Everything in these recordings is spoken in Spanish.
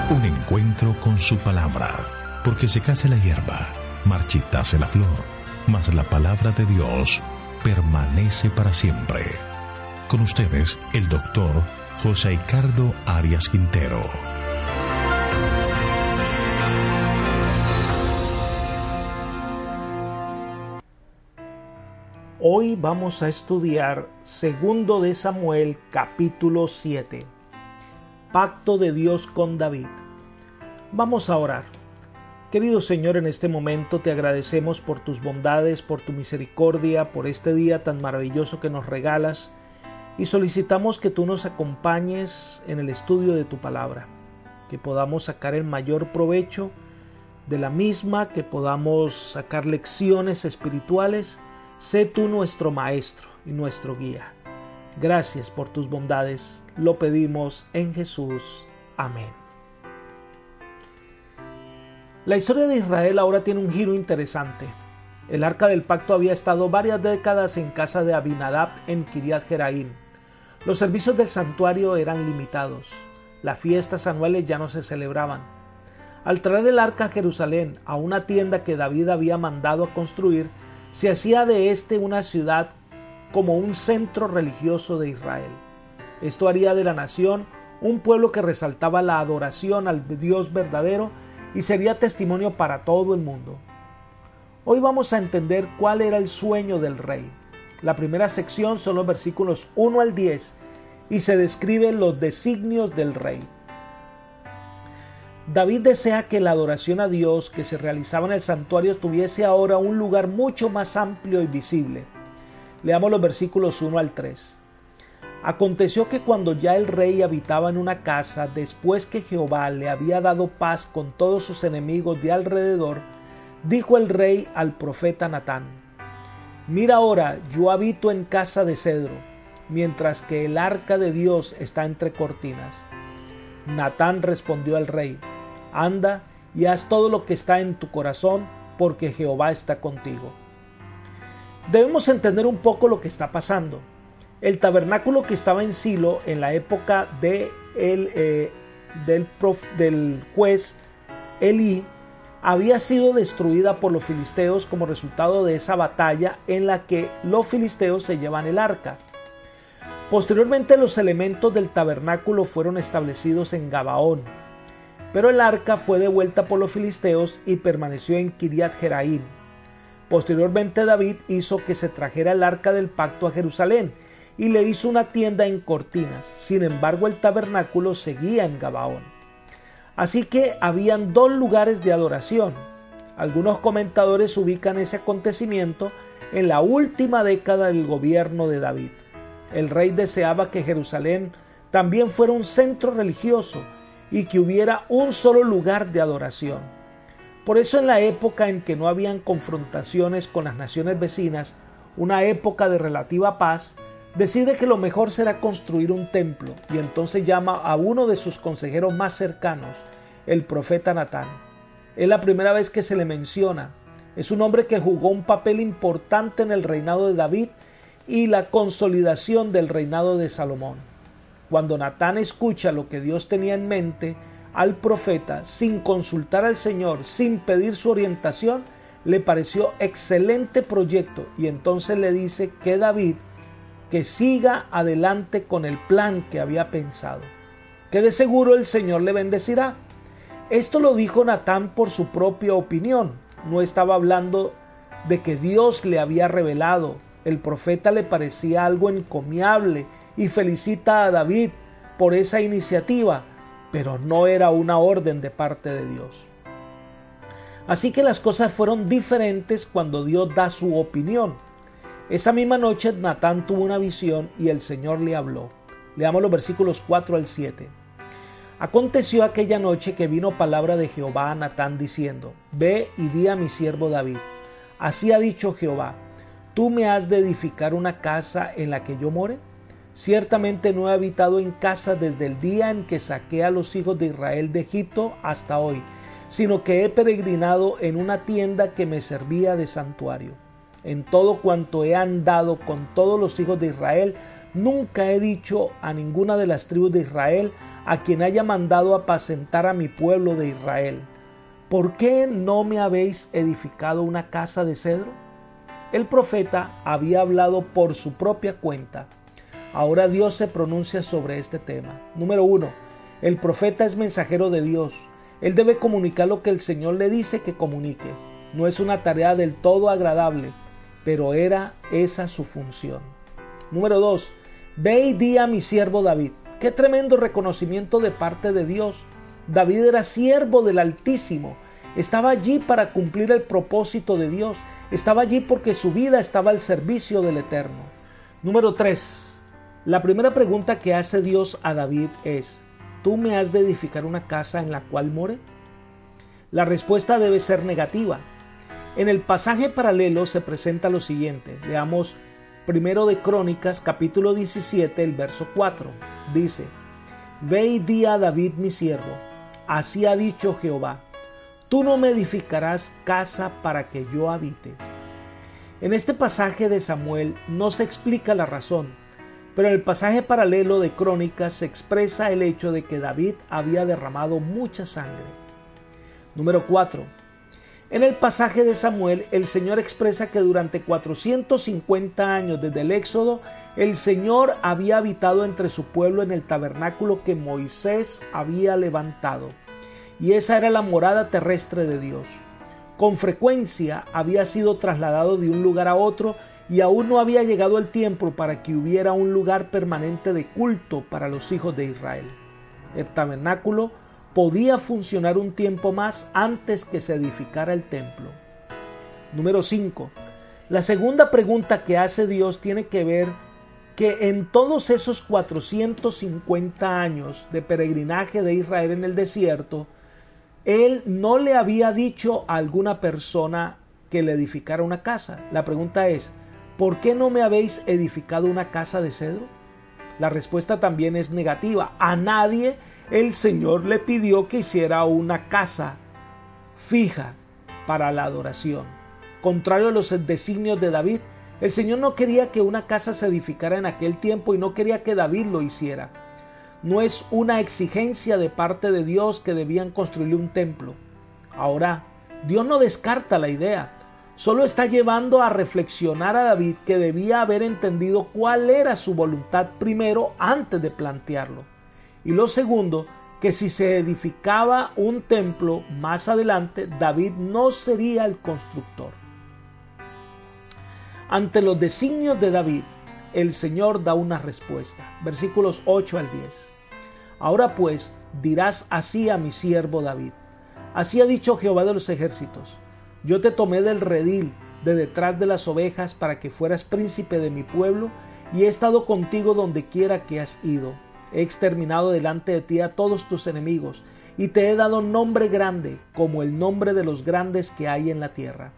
Un encuentro con su palabra, porque secase la hierba, marchitase la flor, mas la palabra de Dios permanece para siempre. Con ustedes, el doctor José Ricardo Arias Quintero. Hoy vamos a estudiar 2 de Samuel, capítulo 7. Pacto de Dios con David. Vamos a orar. Querido Señor, en este momento te agradecemos por tus bondades, por tu misericordia, por este día tan maravilloso que nos regalas, y solicitamos que tú nos acompañes en el estudio de tu palabra, que podamos sacar el mayor provecho de la misma, que podamos sacar lecciones espirituales. Sé tú nuestro maestro y nuestro guía. Gracias por tus bondades, lo pedimos en Jesús. Amén. La historia de Israel ahora tiene un giro interesante. El arca del pacto había estado varias décadas en casa de Abinadab en Kiriat Jearim. Los servicios del santuario eran limitados. Las fiestas anuales ya no se celebraban. Al traer el arca a Jerusalén, a una tienda que David había mandado a construir, se hacía de este una ciudad como un centro religioso de Israel. Esto haría de la nación un pueblo que resaltaba la adoración al Dios verdadero y sería testimonio para todo el mundo. Hoy vamos a entender cuál era el sueño del rey. La primera sección son los versículos 1 al 10 y se describen los designios del rey. David desea que la adoración a Dios que se realizaba en el santuario tuviese ahora un lugar mucho más amplio y visible. Leamos los versículos 1 al 3. Aconteció que cuando ya el rey habitaba en una casa, después que Jehová le había dado paz con todos sus enemigos de alrededor, dijo el rey al profeta Natán: Mira ahora, yo habito en casa de cedro, mientras que el arca de Dios está entre cortinas. Natán respondió al rey: Anda y haz todo lo que está en tu corazón, porque Jehová está contigo. Debemos entender un poco lo que está pasando. El tabernáculo que estaba en Silo en la época del juez Elí había sido destruida por los filisteos como resultado de esa batalla en la que los filisteos se llevan el arca. Posteriormente los elementos del tabernáculo fueron establecidos en Gabaón, pero el arca fue devuelta por los filisteos y permaneció en Kiriat Jearim. Posteriormente David hizo que se trajera el arca del pacto a Jerusalén y le hizo una tienda en cortinas. Sin embargo, el tabernáculo seguía en Gabaón. Así que habían dos lugares de adoración. Algunos comentadores ubican ese acontecimiento en la última década del gobierno de David. El rey deseaba que Jerusalén también fuera un centro religioso y que hubiera un solo lugar de adoración. Por eso, en la época en que no habían confrontaciones con las naciones vecinas, una época de relativa paz, decide que lo mejor será construir un templo y entonces llama a uno de sus consejeros más cercanos, el profeta Natán. Es la primera vez que se le menciona. Es un hombre que jugó un papel importante en el reinado de David y la consolidación del reinado de Salomón. Cuando Natán escucha lo que Dios tenía en mente al profeta, sin consultar al Señor, sin pedir su orientación, le pareció excelente proyecto y entonces le dice que David que siga adelante con el plan que había pensado, que de seguro el Señor le bendecirá. Esto lo dijo Natán por su propia opinión, no estaba hablando de que Dios le había revelado. El profeta le parecía algo encomiable y felicita a David por esa iniciativa, pero no era una orden de parte de Dios. Así que las cosas fueron diferentes cuando Dios da su opinión. Esa misma noche Natán tuvo una visión y el Señor le habló. Leamos los versículos 4 al 7. Aconteció aquella noche que vino palabra de Jehová a Natán diciendo: Ve y di a mi siervo David: Así ha dicho Jehová, ¿tú me has de edificar una casa en la que yo more? Ciertamente no he habitado en casa desde el día en que saqué a los hijos de Israel de Egipto hasta hoy, sino que he peregrinado en una tienda que me servía de santuario. En todo cuanto he andado con todos los hijos de Israel, nunca he dicho a ninguna de las tribus de Israel: a quien haya mandado apacentar a mi pueblo de Israel. ¿Por qué no me habéis edificado una casa de cedro? El profeta había hablado por su propia cuenta. Ahora Dios se pronuncia sobre este tema. Número 1. El profeta es mensajero de Dios. Él debe comunicar lo que el Señor le dice que comunique. No es una tarea del todo agradable, pero era esa su función. Número 2. Ve y di a mi siervo David. Qué tremendo reconocimiento de parte de Dios. David era siervo del Altísimo. Estaba allí para cumplir el propósito de Dios. Estaba allí porque su vida estaba al servicio del Eterno. Número 3. La primera pregunta que hace Dios a David es: ¿tú me has de edificar una casa en la cual more? La respuesta debe ser negativa. En el pasaje paralelo se presenta lo siguiente. Leamos primero de Crónicas, capítulo 17, el verso 4. Dice: Ve y di a David mi siervo, así ha dicho Jehová, tú no me edificarás casa para que yo habite. En este pasaje de Samuel no se explica la razón, pero en el pasaje paralelo de Crónicas se expresa el hecho de que David había derramado mucha sangre. Número 4. En el pasaje de Samuel, el Señor expresa que durante 450 años desde el Éxodo, el Señor había habitado entre su pueblo en el tabernáculo que Moisés había levantado. Y esa era la morada terrestre de Dios. Con frecuencia había sido trasladado de un lugar a otro y aún no había llegado el tiempo para que hubiera un lugar permanente de culto para los hijos de Israel. El tabernáculo podía funcionar un tiempo más antes que se edificara el templo. Número 5. La segunda pregunta que hace Dios tiene que ver que en todos esos 450 años de peregrinaje de Israel en el desierto, Él no le había dicho a alguna persona que le edificara una casa. La pregunta es: ¿por qué no me habéis edificado una casa de cedro? La respuesta también es negativa. A nadie el Señor le pidió que hiciera una casa fija para la adoración. Contrario a los designios de David, el Señor no quería que una casa se edificara en aquel tiempo y no quería que David lo hiciera. No es una exigencia de parte de Dios que debían construir un templo. Ahora, Dios no descarta la idea, solo está llevando a reflexionar a David que debía haber entendido cuál era su voluntad primero antes de plantearlo. Y lo segundo, que si se edificaba un templo más adelante, David no sería el constructor. Ante los designios de David, el Señor da una respuesta. Versículos 8 al 10. Ahora pues dirás así a mi siervo David: así ha dicho Jehová de los ejércitos, yo te tomé del redil de detrás de las ovejas para que fueras príncipe de mi pueblo y he estado contigo donde quiera que has ido. He exterminado delante de ti a todos tus enemigos y te he dado nombre grande como el nombre de los grandes que hay en la tierra.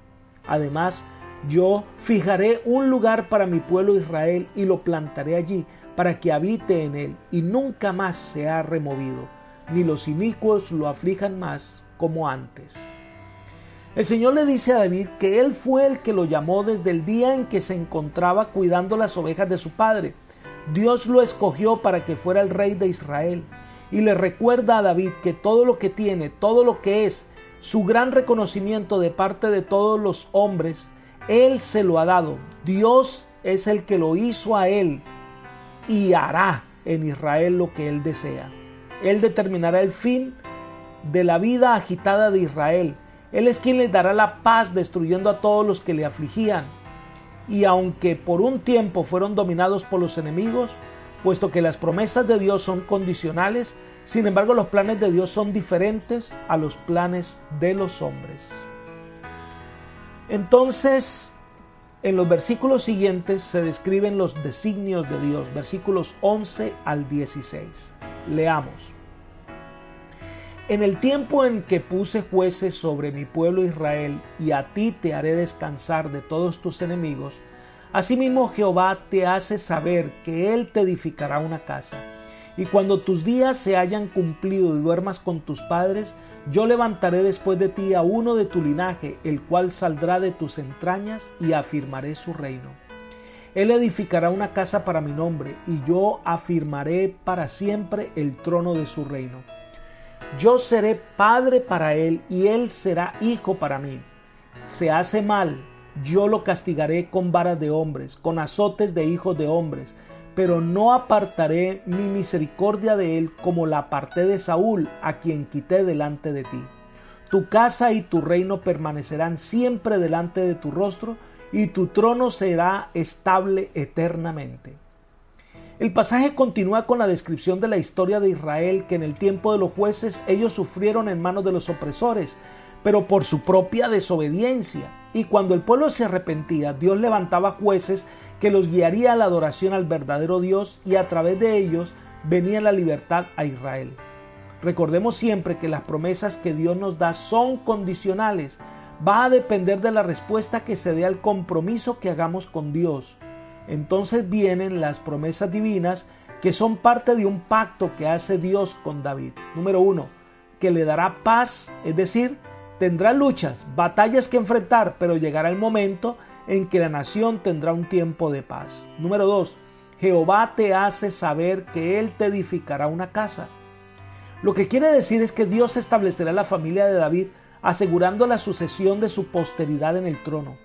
Además, yo fijaré un lugar para mi pueblo Israel y lo plantaré allí para que habite en él y nunca más sea removido, ni los inicuos lo aflijan más como antes. El Señor le dice a David que él fue el que lo llamó desde el día en que se encontraba cuidando las ovejas de su padre. Dios lo escogió para que fuera el rey de Israel y le recuerda a David que todo lo que tiene, todo lo que es, su gran reconocimiento de parte de todos los hombres, Él se lo ha dado. Dios es el que lo hizo a él y hará en Israel lo que Él desea. Él determinará el fin de la vida agitada de Israel. Él es quien les dará la paz destruyendo a todos los que le afligían. Y aunque por un tiempo fueron dominados por los enemigos, puesto que las promesas de Dios son condicionales, sin embargo los planes de Dios son diferentes a los planes de los hombres. Entonces, en los versículos siguientes se describen los designios de Dios, versículos 11 al 16. Leamos. En el tiempo en que puse jueces sobre mi pueblo Israel, y a ti te haré descansar de todos tus enemigos, asimismo Jehová te hace saber que Él te edificará una casa. Y cuando tus días se hayan cumplido y duermas con tus padres, yo levantaré después de ti a uno de tu linaje, el cual saldrá de tus entrañas, y afirmaré su reino. Él edificará una casa para mi nombre, y yo afirmaré para siempre el trono de su reino. Yo seré padre para él, y él será hijo para mí. Se hace mal, yo lo castigaré con varas de hombres, con azotes de hijos de hombres, pero no apartaré mi misericordia de él como la aparté de Saúl, a quien quité delante de ti. Tu casa y tu reino permanecerán siempre delante de tu rostro, y tu trono será estable eternamente. El pasaje continúa con la descripción de la historia de Israel, que en el tiempo de los jueces ellos sufrieron en manos de los opresores, pero por su propia desobediencia. Y cuando el pueblo se arrepentía, Dios levantaba jueces que los guiaría a la adoración al verdadero Dios, y a través de ellos venía la libertad a Israel. Recordemos siempre que las promesas que Dios nos da son condicionales. Va a depender de la respuesta que se dé al compromiso que hagamos con Dios. Entonces vienen las promesas divinas, que son parte de un pacto que hace Dios con David. Número 1, que le dará paz, es decir, tendrá luchas, batallas que enfrentar, pero llegará el momento en que la nación tendrá un tiempo de paz. Número 2, Jehová te hace saber que Él te edificará una casa. Lo que quiere decir es que Dios establecerá la familia de David, asegurando la sucesión de su posteridad en el trono.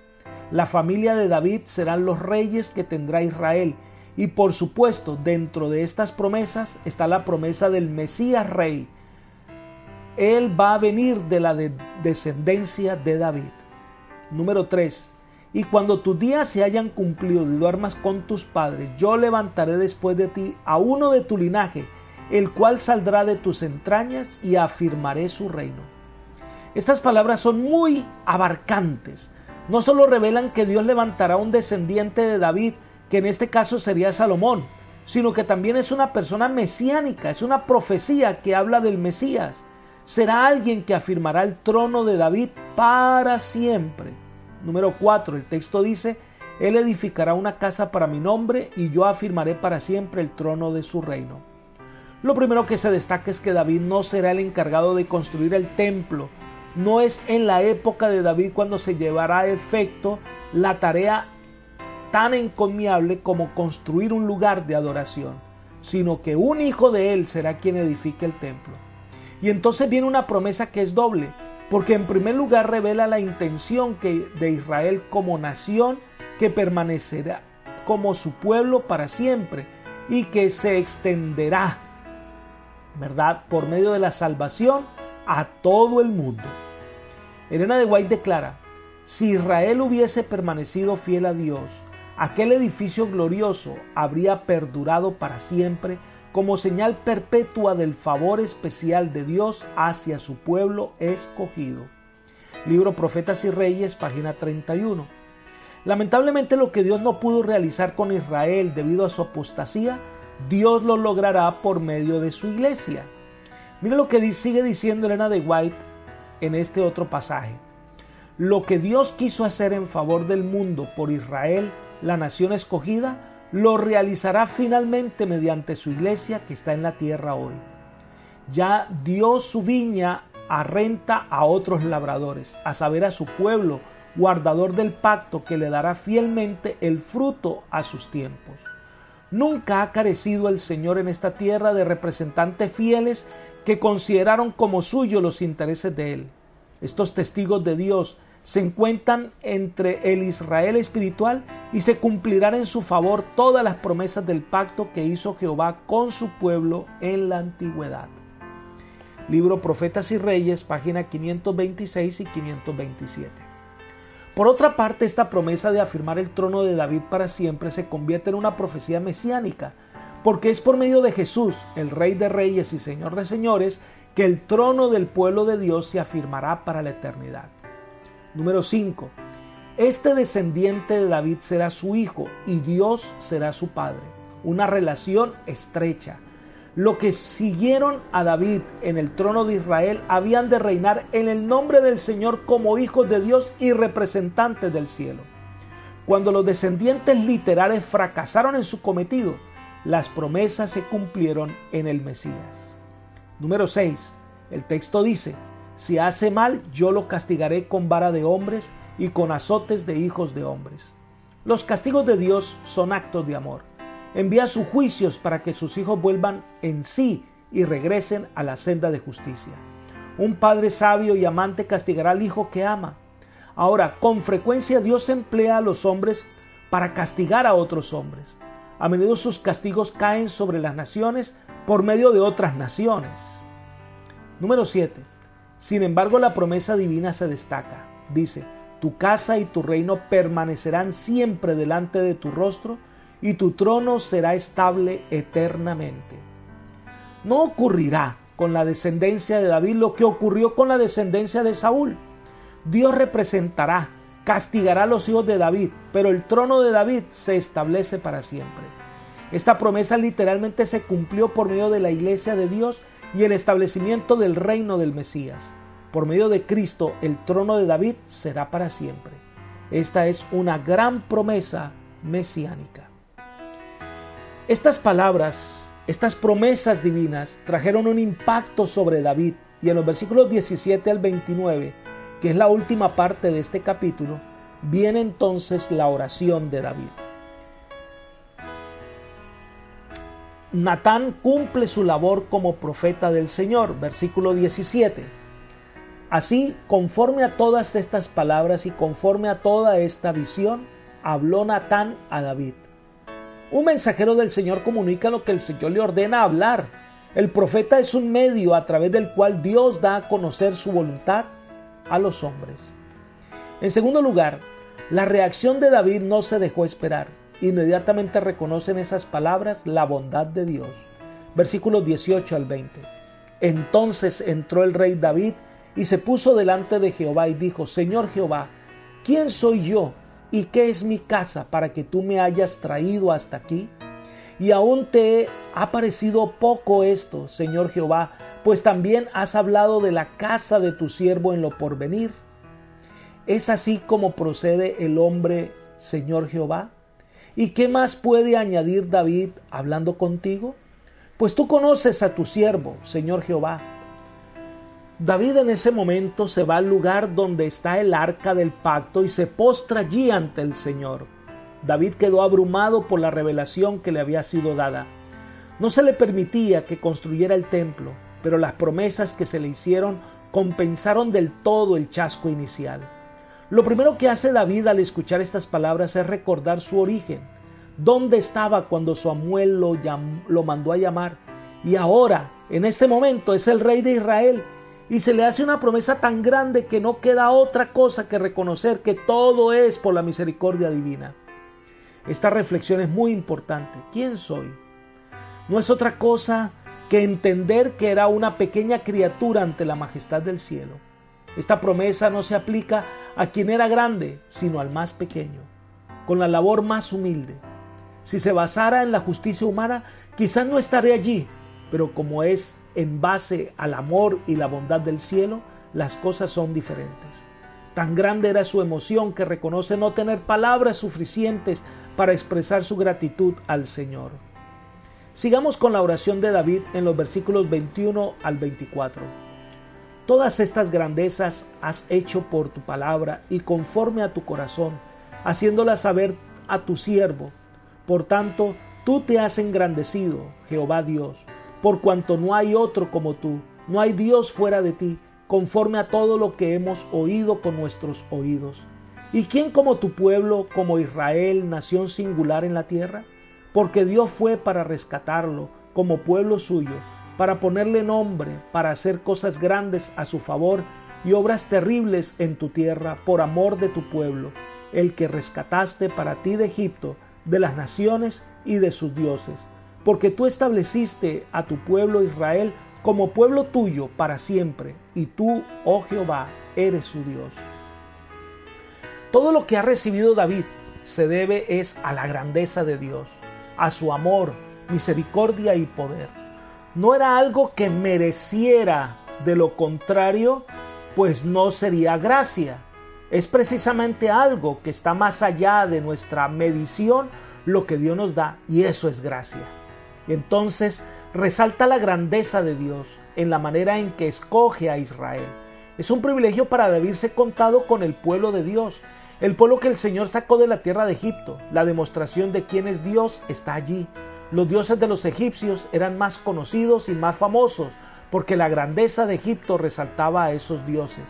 La familia de David serán los reyes que tendrá Israel, y por supuesto dentro de estas promesas está la promesa del Mesías Rey. Él va a venir de la descendencia de David. Número 3. Y cuando tus días se hayan cumplido y duermas con tus padres, yo levantaré después de ti a uno de tu linaje, el cual saldrá de tus entrañas, y afirmaré su reino. Estas palabras son muy abarcantes. No solo revelan que Dios levantará un descendiente de David, que en este caso sería Salomón, sino que también es una persona mesiánica, es una profecía que habla del Mesías. Será alguien que afirmará el trono de David para siempre. Número 4, el texto dice: Él edificará una casa para mi nombre, y yo afirmaré para siempre el trono de su reino. Lo primero que se destaca es que David no será el encargado de construir el templo. No es en la época de David cuando se llevará a efecto la tarea tan encomiable como construir un lugar de adoración, sino que un hijo de él será quien edifique el templo. Y entonces viene una promesa que es doble, porque en primer lugar revela la intención de Israel como nación, que permanecerá como su pueblo para siempre y que se extenderá, ¿verdad?, por medio de la salvación a todo el mundo. Elena de White declara: si Israel hubiese permanecido fiel a Dios, aquel edificio glorioso habría perdurado para siempre como señal perpetua del favor especial de Dios hacia su pueblo escogido. Libro Profetas y Reyes, página 31. Lamentablemente, lo que Dios no pudo realizar con Israel debido a su apostasía, Dios lo logrará por medio de su iglesia. Mire lo que sigue diciendo Elena de White en este otro pasaje. Lo que Dios quiso hacer en favor del mundo por Israel, la nación escogida, lo realizará finalmente mediante su iglesia que está en la tierra hoy. Ya dio su viña a renta a otros labradores, a saber, a su pueblo, guardador del pacto, que le dará fielmente el fruto a sus tiempos. Nunca ha carecido el Señor en esta tierra de representantes fieles que consideraron como suyo los intereses de Él. Estos testigos de Dios se encuentran entre el Israel espiritual, y se cumplirán en su favor todas las promesas del pacto que hizo Jehová con su pueblo en la antigüedad. Libro Profetas y Reyes, página 526 y 527. Por otra parte, esta promesa de afirmar el trono de David para siempre se convierte en una profecía mesiánica, porque es por medio de Jesús, el Rey de Reyes y Señor de Señores, que el trono del pueblo de Dios se afirmará para la eternidad. Número 5. Este descendiente de David será su hijo y Dios será su padre. Una relación estrecha. Los que siguieron a David en el trono de Israel habían de reinar en el nombre del Señor como hijos de Dios y representantes del cielo. Cuando los descendientes literales fracasaron en su cometido, las promesas se cumplieron en el Mesías. Número 6. El texto dice: si hace mal, yo lo castigaré con vara de hombres y con azotes de hijos de hombres. Los castigos de Dios son actos de amor. Envía sus juicios para que sus hijos vuelvan en sí y regresen a la senda de justicia. Un padre sabio y amante castigará al hijo que ama. Ahora, con frecuencia Dios emplea a los hombres para castigar a otros hombres. A menudo sus castigos caen sobre las naciones por medio de otras naciones. Número 7. Sin embargo, la promesa divina se destaca. Dice: tu casa y tu reino permanecerán siempre delante de tu rostro, y tu trono será estable eternamente. No ocurrirá con la descendencia de David lo que ocurrió con la descendencia de Saúl. Dios representará, castigará a los hijos de David, pero el trono de David se establece para siempre. Esta promesa literalmente se cumplió por medio de la iglesia de Dios y el establecimiento del reino del Mesías. Por medio de Cristo, el trono de David será para siempre. Esta es una gran promesa mesiánica. Estas palabras, estas promesas divinas trajeron un impacto sobre David, y en los versículos 17 al 29, que es la última parte de este capítulo, viene entonces la oración de David. Natán cumple su labor como profeta del Señor, versículo 17. Así, conforme a todas estas palabras y conforme a toda esta visión, habló Natán a David. Un mensajero del Señor comunica lo que el Señor le ordena hablar. El profeta es un medio a través del cual Dios da a conocer su voluntad a los hombres. En segundo lugar, la reacción de David no se dejó esperar. Inmediatamente reconoce en esas palabras la bondad de Dios. Versículos 18 al 20. Entonces entró el rey David y se puso delante de Jehová y dijo: Señor Jehová, ¿quién soy yo y qué es mi casa para que tú me hayas traído hasta aquí? Y aún te ha parecido poco esto, Señor Jehová, pues también has hablado de la casa de tu siervo en lo porvenir. ¿Es así como procede el hombre, Señor Jehová? ¿Y qué más puede añadir David hablando contigo? Pues tú conoces a tu siervo, Señor Jehová. David en ese momento se va al lugar donde está el arca del pacto y se postra allí ante el Señor. David quedó abrumado por la revelación que le había sido dada. No se le permitía que construyera el templo, pero las promesas que se le hicieron compensaron del todo el chasco inicial. Lo primero que hace David al escuchar estas palabras es recordar su origen. ¿Dónde estaba cuando Samuel lo mandó a llamar? Y ahora, en este momento, es el rey de Israel. Y se le hace una promesa tan grande que no queda otra cosa que reconocer que todo es por la misericordia divina. Esta reflexión es muy importante. ¿Quién soy? No es otra cosa que entender que era una pequeña criatura ante la majestad del cielo. Esta promesa no se aplica a quien era grande, sino al más pequeño, con la labor más humilde. Si se basara en la justicia humana, quizás no estaré allí, pero como es en base al amor y la bondad del cielo, las cosas son diferentes. Tan grande era su emoción que reconoce no tener palabras suficientes para expresar su gratitud al Señor. Sigamos con la oración de David en los versículos 21 al 24. Todas estas grandezas has hecho por tu palabra y conforme a tu corazón, haciéndolas saber a tu siervo. Por tanto, tú te has engrandecido, Jehová Dios, por cuanto no hay otro como tú, no hay Dios fuera de ti, conforme a todo lo que hemos oído con nuestros oídos. ¿Y quién como tu pueblo, como Israel, nación singular en la tierra? Porque Dios fue para rescatarlo, como pueblo suyo, para ponerle nombre, para hacer cosas grandes a su favor y obras terribles en tu tierra, por amor de tu pueblo, el que rescataste para ti de Egipto, de las naciones y de sus dioses. Porque tú estableciste a tu pueblo Israel como pueblo tuyo para siempre, y tú, oh Jehová, eres su Dios. Todo lo que ha recibido David se debe es a la grandeza de Dios, a su amor, misericordia y poder. No era algo que mereciera, de lo contrario, pues no sería gracia. Es precisamente algo que está más allá de nuestra medición, lo que Dios nos da, y eso es gracia. Y entonces resalta la grandeza de Dios en la manera en que escoge a Israel. Es un privilegio para David ser contado con el pueblo de Dios. El pueblo que el Señor sacó de la tierra de Egipto. La demostración de quién es Dios está allí. Los dioses de los egipcios eran más conocidos y más famosos, porque la grandeza de Egipto resaltaba a esos dioses.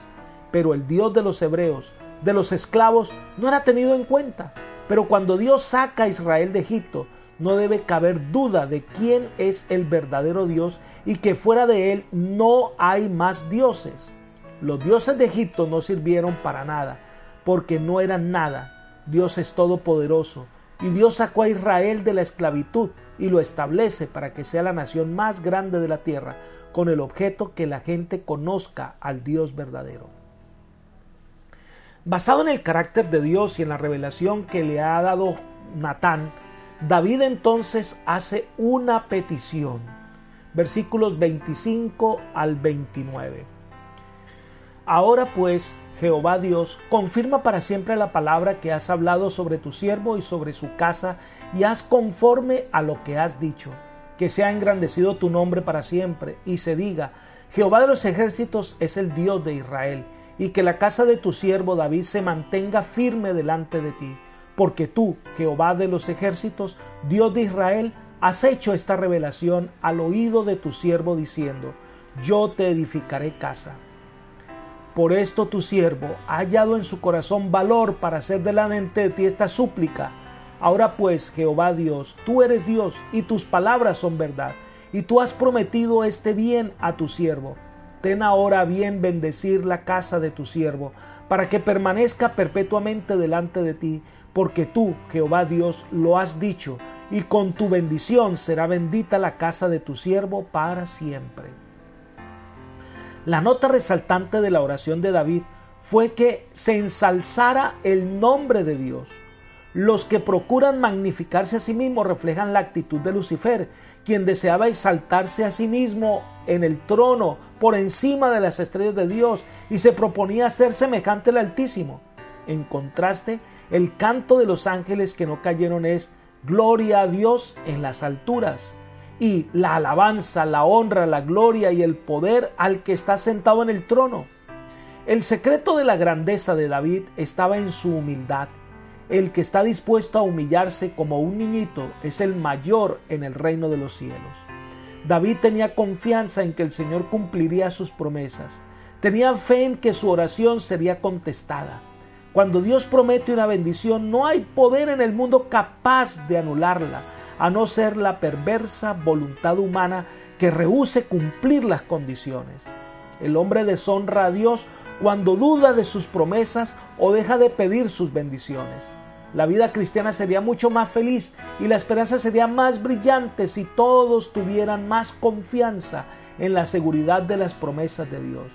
Pero el Dios de los hebreos, de los esclavos, no era tenido en cuenta. Pero cuando Dios saca a Israel de Egipto, no debe caber duda de quién es el verdadero Dios y que fuera de él no hay más dioses. Los dioses de Egipto no sirvieron para nada, porque no eran nada. Dios es todopoderoso y Dios sacó a Israel de la esclavitud y lo establece para que sea la nación más grande de la tierra, con el objeto que la gente conozca al Dios verdadero. Basado en el carácter de Dios y en la revelación que le ha dado Natán, David entonces hace una petición. Versículos 25 al 29. Ahora pues, Jehová Dios, confirma para siempre la palabra que has hablado sobre tu siervo y sobre su casa, y haz conforme a lo que has dicho, que sea engrandecido tu nombre para siempre, y se diga, Jehová de los ejércitos es el Dios de Israel, y que la casa de tu siervo David se mantenga firme delante de ti, porque tú, Jehová de los ejércitos, Dios de Israel, has hecho esta revelación al oído de tu siervo diciendo, yo te edificaré casa. Por esto tu siervo ha hallado en su corazón valor para hacer delante de ti esta súplica. Ahora pues, Jehová Dios, tú eres Dios y tus palabras son verdad, y tú has prometido este bien a tu siervo. Ten ahora bien bendecir la casa de tu siervo, para que permanezca perpetuamente delante de ti, porque tú, Jehová Dios, lo has dicho, y con tu bendición será bendita la casa de tu siervo para siempre. La nota resaltante de la oración de David fue que se ensalzara el nombre de Dios. Los que procuran magnificarse a sí mismos reflejan la actitud de Lucifer, quien deseaba exaltarse a sí mismo en el trono por encima de las estrellas de Dios y se proponía ser semejante al Altísimo. En contraste, el canto de los ángeles que no cayeron es gloria a Dios en las alturas, y la alabanza, la honra, la gloria y el poder al que está sentado en el trono. El secreto de la grandeza de David estaba en su humildad. El que está dispuesto a humillarse como un niñito es el mayor en el reino de los cielos. David tenía confianza en que el Señor cumpliría sus promesas. Tenía fe en que su oración sería contestada. Cuando Dios promete una bendición, no hay poder en el mundo capaz de anularla, a no ser la perversa voluntad humana que rehúse cumplir las condiciones. El hombre deshonra a Dios cuando duda de sus promesas o deja de pedir sus bendiciones. La vida cristiana sería mucho más feliz y la esperanza sería más brillante si todos tuvieran más confianza en la seguridad de las promesas de Dios.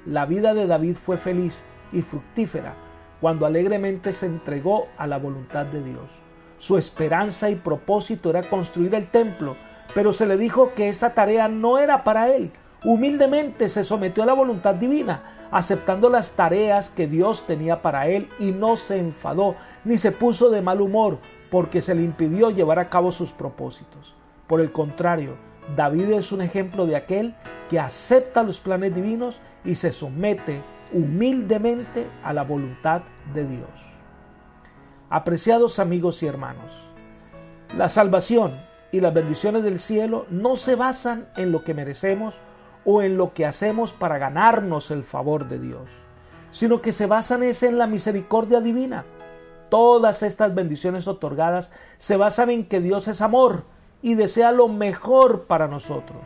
La vida de David fue feliz y fructífera cuando alegremente se entregó a la voluntad de Dios. Su esperanza y propósito era construir el templo, pero se le dijo que esta tarea no era para él. Humildemente se sometió a la voluntad divina, aceptando las tareas que Dios tenía para él y no se enfadó ni se puso de mal humor porque se le impidió llevar a cabo sus propósitos. Por el contrario, David es un ejemplo de aquel que acepta los planes divinos y se somete humildemente a la voluntad de Dios. Apreciados amigos y hermanos, la salvación y las bendiciones del cielo no se basan en lo que merecemos o en lo que hacemos para ganarnos el favor de Dios, sino que se basan en la misericordia divina. Todas estas bendiciones otorgadas se basan en que Dios es amor y desea lo mejor para nosotros.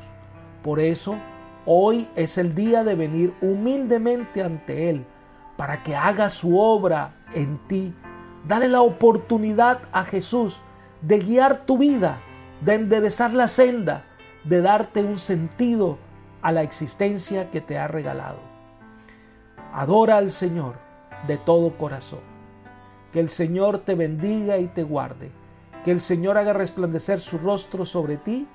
Por eso, hoy es el día de venir humildemente ante Él para que haga su obra en ti. Dale la oportunidad a Jesús de guiar tu vida, de enderezar la senda, de darte un sentido a la existencia que te ha regalado. Adora al Señor de todo corazón. Que el Señor te bendiga y te guarde. Que el Señor haga resplandecer su rostro sobre ti,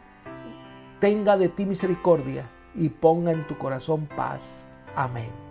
tenga de ti misericordia y ponga en tu corazón paz. Amén.